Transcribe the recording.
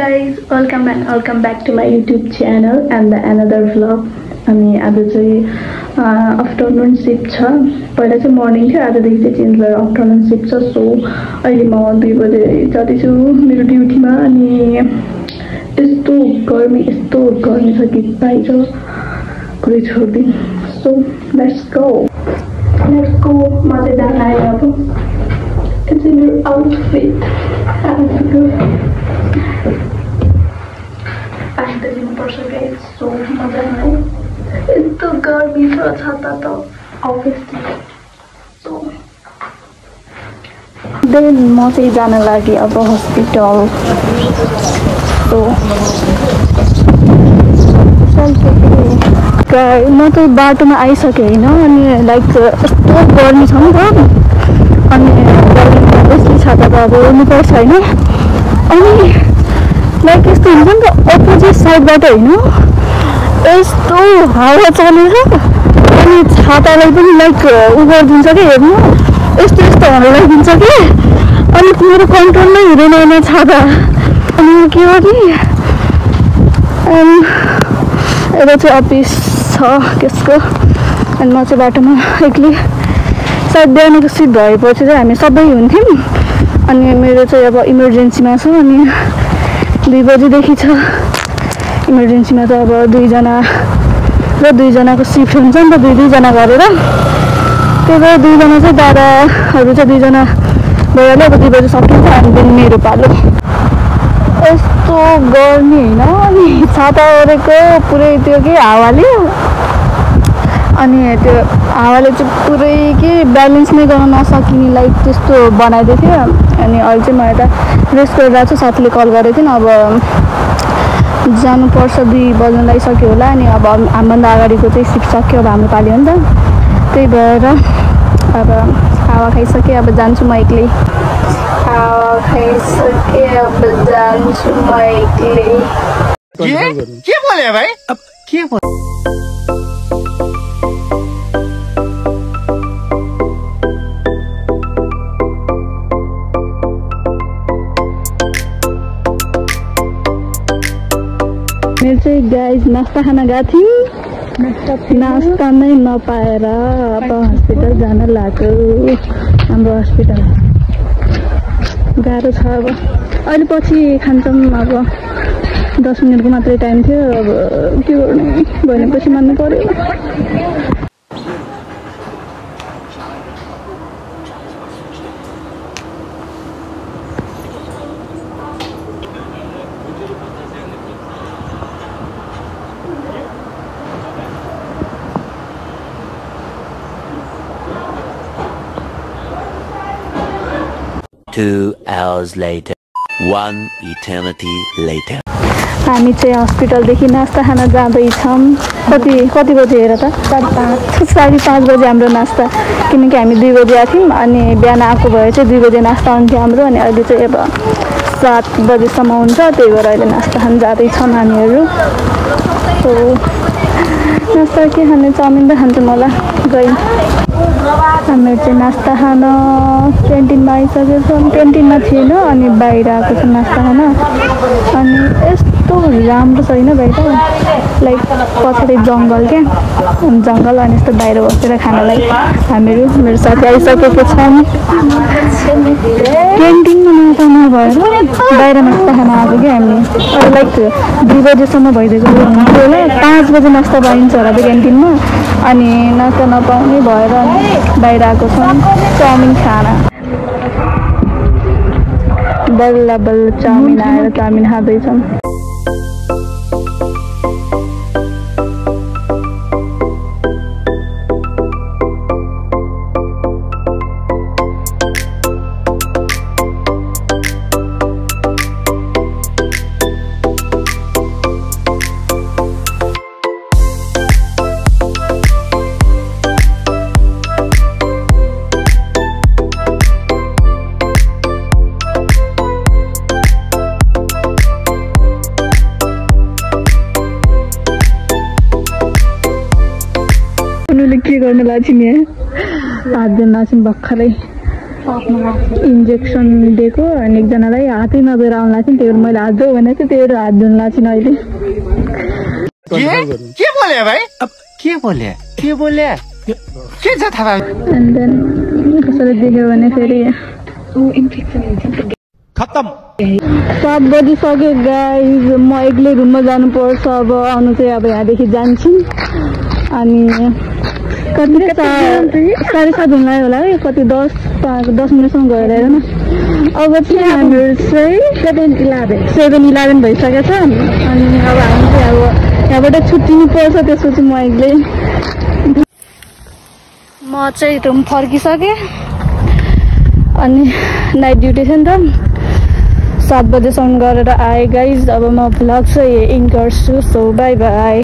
guys, welcome back to my YouTube channel and another vlog. अनि आज चाहिँ afternoon shift छ। पहिला चाहिँ मर्निङ थियो, आजदेखि चाहिँ चेन्ज भएर आफ्टरनुन शिफ्ट छ। सो अहिले म 2 बजे जाँदैछु मेरो ड्युटीमा। अनि यस्तो गर्मी छ कि बाहिर कुरै छोड्दिन। So let's go. म चाहिँ जान आएँ अब। It's in your outfit. आइट दिनुपर्छ गाइस। सो म जान आएँ। यस्तो गर्मी छ छाता त अभियसली। सो देन म चाहिँ जान लागि अब हस्पिटल। सो म चाहिँ बाटोमा आइसकेँ होइन। अनि लाइक यस्तो गर्मी छ नि त। अनि यसले छाता त अब ओर्नुपर्छ होइन। अनि लाइक यस्तो हुन्छ नि त अपोजिट साइडबाट होइन, यस्तो हावा चलेर अनि छातालाई पनि लाइक उ गरिदिन्छ कि हेर्नु, यस्तो हल्लाइदिन्छ कि। अनि मेरो कन्ट्रोल नै हुँदैन होइन छाता। अनि के हो कि यता चाहिँ अफिस छ त्यसको। अनि म चाहिँ बाटोमा एक्लै। सायद बिहानको सिट भएपछि चाहिँ हामी सबै हुन्थ्यौँ। अनि मेरो चाहिँ अब इमर्जेन्सीमा छ। अनि 2 बजीदेखि छ इमर्जेन्सीमा त। अब 2 जना र 2 जनाको सिफ्ट हुन्छ नि त, 2 जना गरेर। त्यही भएर 2 जना चाहिँ दादाहरू चाहिँ 2 जना भइहाल्यो। अब 2 बजी सकिन्छ। अनि मेरो पालो। यस्तो गर्मी होइन। अनि छाता ओरेको पुरै त्यो के हावाले, अनि त्यो हावाले चाहिँ पुरै के ब्यालेन्स नै गर्न नसकिने लाइक त्यस्तो बनाइदिएको थियो। अनि अहिले चाहिँ म यता रेस्ट गरिरहेको छु। साथीले कल गरेको थिएन। अब जानुपर्छ, 2 बज्न लागिसक्यो होला। अनि अब हामीभन्दा अगाडिको चाहिँ सिफ्ट सक्यो, अब हाम्रो पालि हो नि त। त्यही भएर अब हावा खाइसकेँ। अब जान्छु म एक्लै। हावा खाइसकेँ, अब जान्छु म एक्लै। के बोले भाइ? अब के बोले? मेरो चाहिँ गाइज नास्ता खान गएको थियौँ। नास्ता नै नपाएर अब हस्पिटल जान लाग्यो। हाम्रो हस्पिटल गाह्रो छ। अब अहिले पछि खान्छौँ। अब 10 मिनटको मात्रै टाइम थियो। अब के गर्नु, भनेपछि मान्नु पर्यो। Two hours later, 1 eternity later. हामी चाहिँ हस्पिटलदेखि नास्ता खान जाँदैछौँ। कति बजे हेर त? 5:30 बजे हाम्रो नास्ता। किनकि हामी 2 बजे आएको थियौँ। अनि बिहान आएको भए चाहिँ 2 बजे नास्ता हुन्थ्यो हाम्रो। अनि अहिले चाहिँ अब 7 बजेसम्म हुन्छ। त्यही भएर अहिले नास्ता खान जाँदैछौँ हामीहरू। सो नास्ता के खाने? चाउमिन त खान्छौँ होला। गयौँ हामीहरू चाहिँ नास्ता खान क्यान्टिनमा आइसकेको छौँ। क्यान्टिनमा थिएन, अनि बाहिर आएको छ नास्ता खान। अनि यस्तो राम्रो छैन बाहिर, लाइक पछाडि जङ्गल क्या, जङ्गल। अनि यस्तो बाहिर बसेर खानलाई हामीहरू मेरो साथी आइसकेको छौँ। क्यान्टिनमा नास्ता नभएर बाहिर नास्ता खान आएको क्या हामी। अब लाइक 2 बजेसम्म भइदिएको हुन्थ्यो होला। 5 बजे नास्ता पाइन्छ होला त क्यान्टिनमा। अनि नास्ता नपाउने भएर बाहिर आएको छौँ चाउमिन खान। बल्ल चाउमिन आएर चाउमिन खाँदैछौँ। के गर्न लाग्छ नि? 5 दिन लाग्छ भर्खरै। इन्जेक्सन दिएको अनि एकजनालाई हातै नधोएर आउनु लाग्छ नि, त्यही भएर मैले हात धो भनेको थिएँ, त्यही भएर हात धुनु लाग्छ अहिले। के बोले भाइ? के बोले? के बोले? के छ थाहा? एन्ड देन कसैले देख्यो भने फेरि खत्तम। 7 बजिसक्यो गाइज, म एक्लै रुममा जानुपर्छ अब। आउनु चाहिँ अब यहाँदेखि जान्छु अनि कति 7:30 हुन लाग्यो होला है, कति 10 मिनटसम्म गएर हेर न। अब चाहिँ हामीहरू चाहिँ 7:11 भइसकेको छ अनि अब हामी चाहिँ अब यहाँबाट छुट्टिनु पर्छ, त्यसपछि म एक्लै। म चाहिँ रुम फर्किसकेँ अनि नाइट ड्युटी थियो नि त, 7 बजेसम्म गरेर आएँ गाइज। अब म भ्लग चाहिँ एन्ड गर्छु, सो बाई बाई।